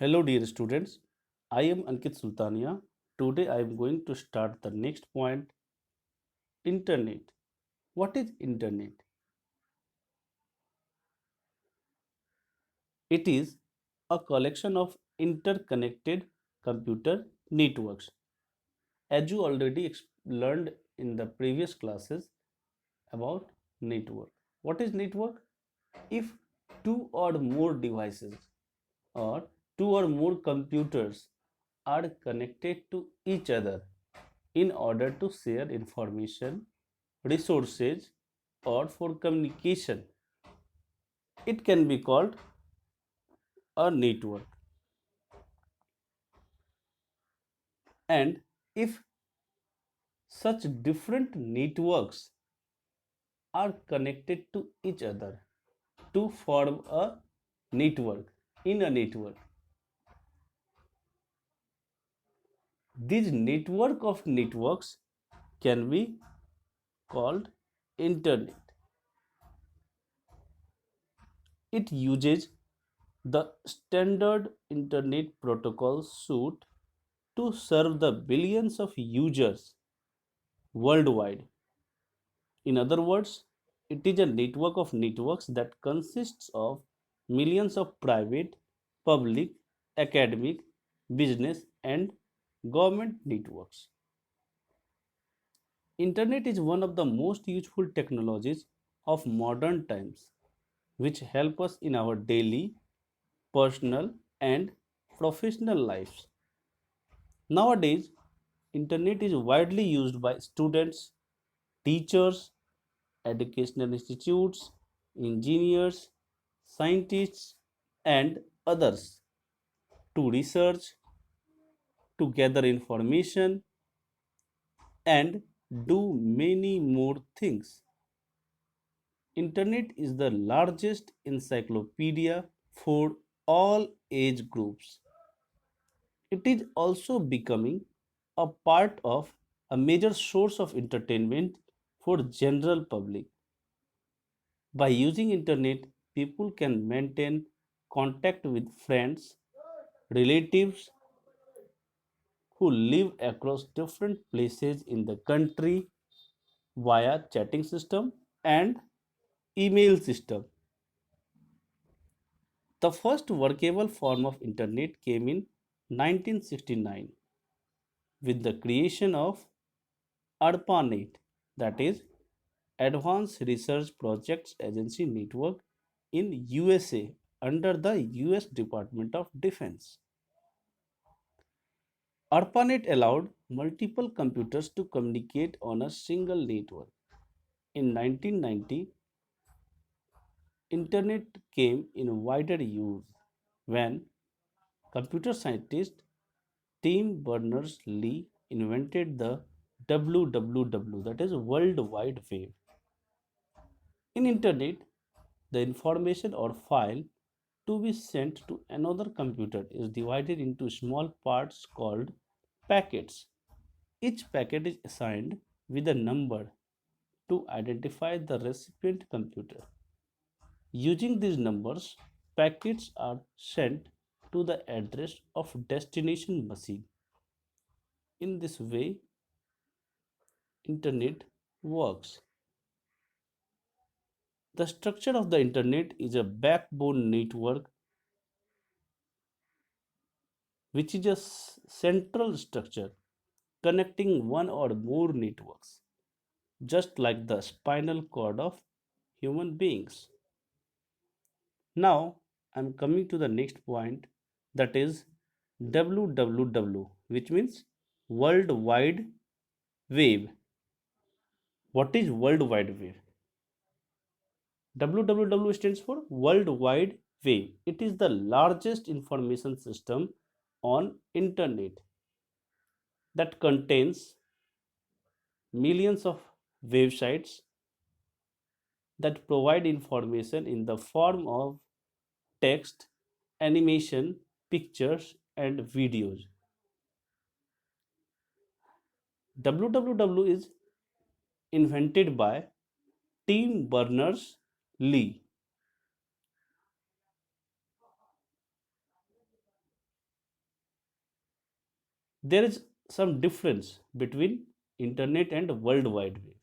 Hello, dear students. I am Ankit Sultania. Today I am going to start the next point, Internet. What is Internet? It is a collection of interconnected computer networks. As you already learned in the previous classes about network. What is network? If two or more devices or two or more computers are connected to each other in order to share information, resources, or for communication, it can be called a network. And if such different networks are connected to each other to form a network, in a network, this network of networks can be called internet. It uses the standard internet protocol suite to serve the billions of users worldwide. In other words, it is a network of networks that consists of millions of private, public, academic, business, and government networks. Internet is one of the most useful technologies of modern times, which help us in our daily, personal, and professional lives. Nowadays, internet is widely used by students, teachers, educational institutes, engineers, scientists, and others to research, to gather information, and do many more things. Internet is the largest encyclopedia for all age groups. It is also becoming a part of a major source of entertainment for general public. By using internet, people can maintain contact with friends, relatives who live across different places in the country via chatting system and email system. The first workable form of internet came in 1969 with the creation of ARPANET, that is Advanced Research Projects Agency Network in USA under the US Department of Defense. ARPANET allowed multiple computers to communicate on a single network. In 1990, Internet came in wider use when computer scientist Tim Berners-Lee invented the WWW, that is World Wide Web. In Internet, the information or file to be sent to another computer is divided into small parts called packets. Each packet is assigned with a number to identify the recipient computer. Using these numbers, packets are sent to the address of destination machine. In this way, internet works. The structure of the internet is a backbone network which is a central structure connecting one or more networks, just like the spinal cord of human beings. Now, I'm coming to the next point, that is WWW, which means World Wide Web. What is World Wide Web? WWW stands for World Wide Web. It is the largest information system on internet that contains millions of websites that provide information in the form of text, animation, pictures, and videos. WWW is invented by Tim Berners-Lee. There is some difference between internet and world wide web.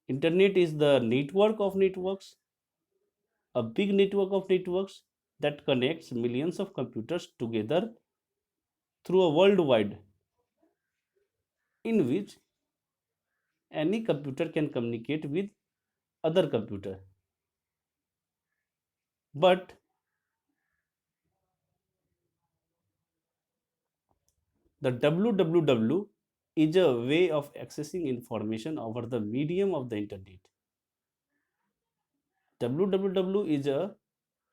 Internet is the network of networks, a big network of networks that connects millions of computers together through a worldwide, in which any computer can communicate with other computer. But the www is a way of accessing information over the medium of the internet. www is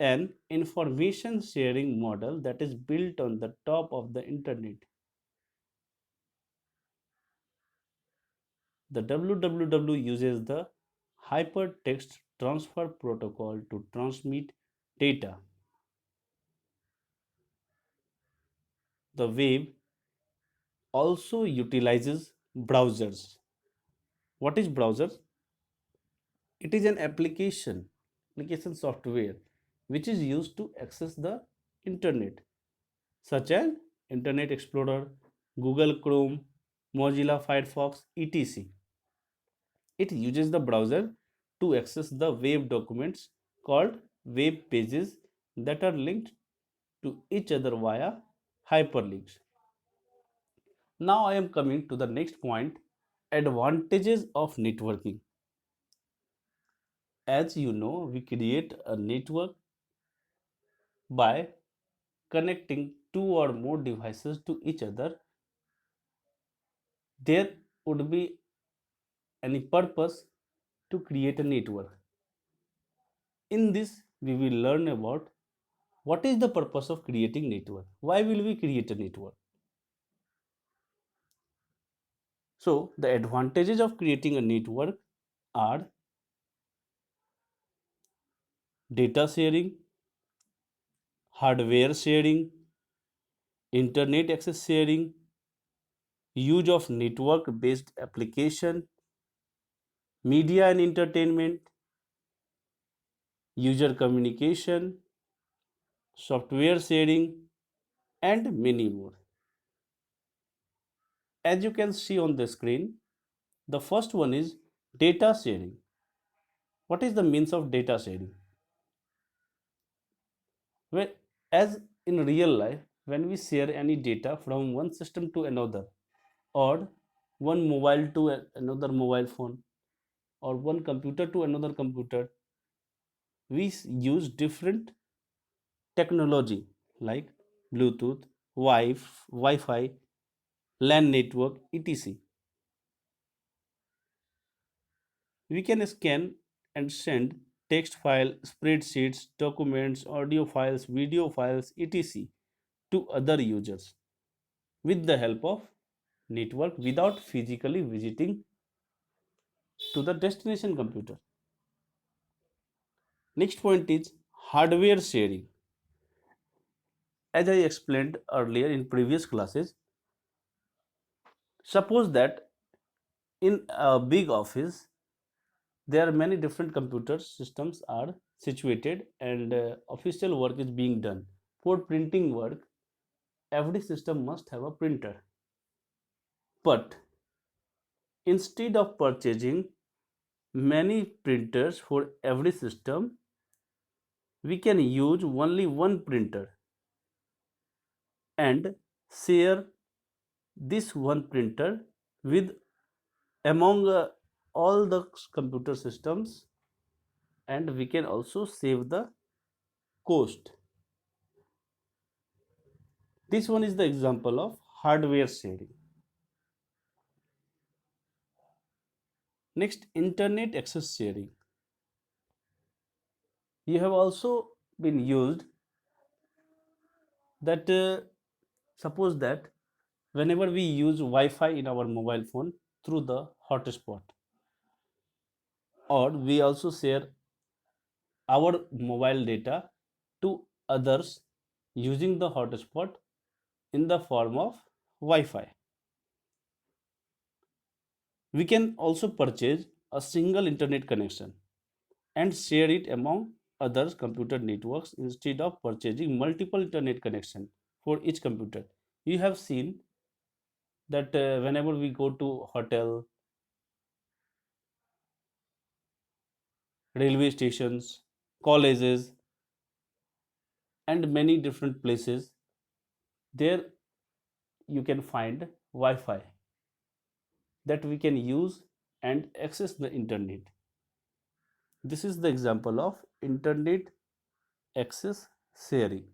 an information sharing model that is built on the top of the internet. The www uses the hypertext transfer protocol to transmit data. The web also utilizes browsers. What is browser? It is an application software which is used to access the internet, such as Internet Explorer, Google Chrome, Mozilla Firefox, etc. It uses the browser to access the web documents called web pages that are linked to each other via hyperlinks. Now I am coming to the next point, advantages of networking. As you know, we create a network by connecting two or more devices to each other. There would be any purpose to create a network. In this, we will learn about what is the purpose of creating network. Why will we create a network? So, the advantages of creating a network are data sharing, hardware sharing, internet access sharing, use of network based application, media and entertainment, user communication, software sharing, and many more. As you can see on the screen, the first one is data sharing. What is the means of data sharing? Well, as in real life, when we share any data from one system to another, or one mobile to another mobile phone, or one computer to another computer, we use different technology like Bluetooth, Wi-Fi, LAN network, etc. We can scan and send text file, spreadsheets, documents, audio files, video files, etc. to other users with the help of network without physically visiting to the destination computer. Next point is hardware sharing. As I explained earlier in previous classes, suppose that in a big office there are many different computer systems are situated, and official work is being done. For printing work, every system must have a printer. But instead of purchasing many printers for every system, we can use only one printer and share this one printer with among all the computer systems, and we can also save the cost. This one is the example of hardware sharing. Next, internet access sharing. You have also been used that suppose that whenever we use Wi-Fi in our mobile phone through the hotspot, or we also share our mobile data to others using the hotspot in the form of Wi-Fi. We can also purchase a single internet connection and share it among others computer networks instead of purchasing multiple internet connection for each computer. You have seen that whenever we go to hotel, railway stations, colleges, and many different places, there you can find Wi-Fi that we can use and access the internet. This is the example of internet access sharing.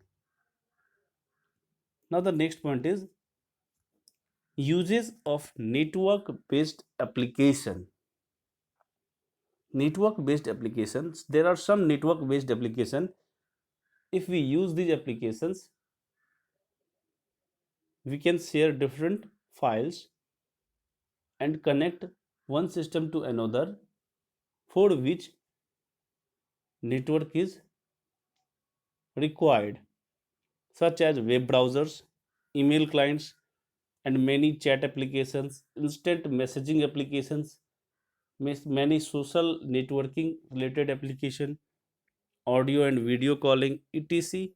Now the next point is uses of network based application. Network based applications, there are some network based application. If we use these applications, we can share different files and connect one system to another, for which network is required, such as web browsers, email clients, and many chat applications, instant messaging applications, many social networking related application, audio and video calling, etc.,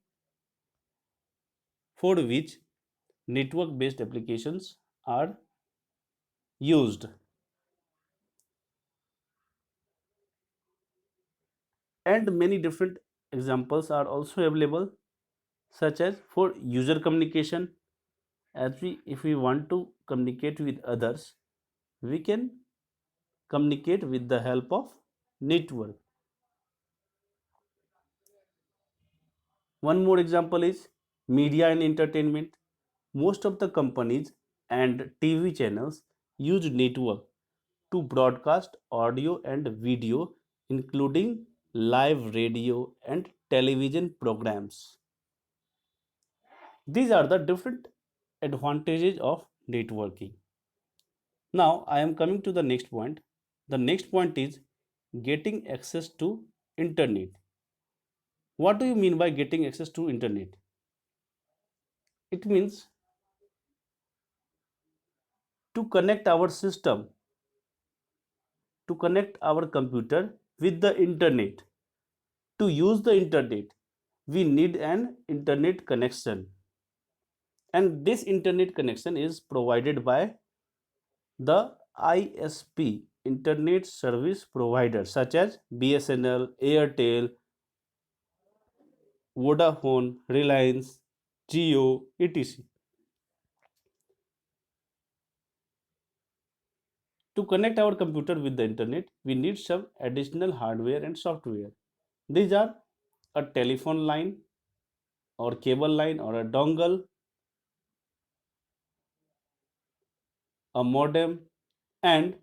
for which network based applications are used. And many different examples are also available, such as for user communication. As we if we want to communicate with others, we can communicate with the help of network. One more example is media and entertainment. Most of the companies and TV channels use network to broadcast audio and video, including live radio and television programs. These are the different advantages of networking. Now I am coming to the next point. The next point is getting access to internet. What do you mean by getting access to internet? It means to connect our system, to connect our computer with the internet. To use the internet, we need an internet connection. And this internet connection is provided by the ISP, internet service provider, such as BSNL, Airtel, Vodafone, Reliance, Jio, etc. To connect our computer with the internet, we need some additional hardware and software. These are a telephone line or cable line or a dongle, a modem, and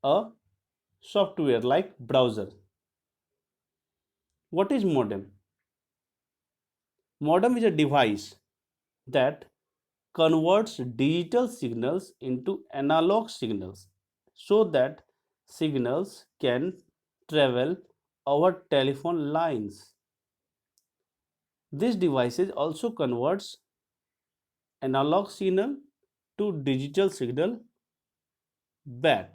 a software like browser. What is modem? Modem is a device that converts digital signals into analog signals so that signals can travel over telephone lines. This device also converts analog signal to digital signal back.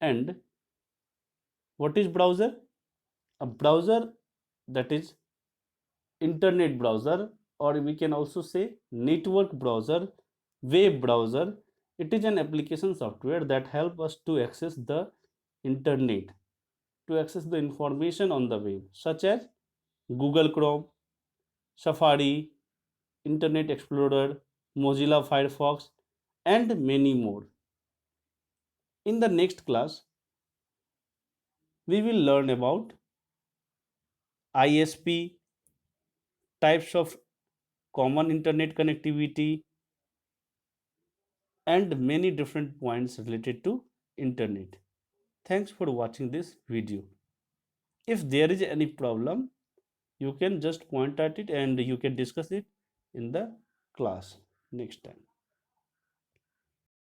And what is browser? A browser, that is internet browser, or we can also say network browser, web browser. It is an application software that help us to access the internet, to access the information on the web, such as Google Chrome, Safari, Internet Explorer, Mozilla Firefox, and many more. In the next class, we will learn about ISP, types of common internet connectivity, and many different points related to internet. Thanks for watching this video. If there is any problem, you can just point at it and you can discuss it in the class next time.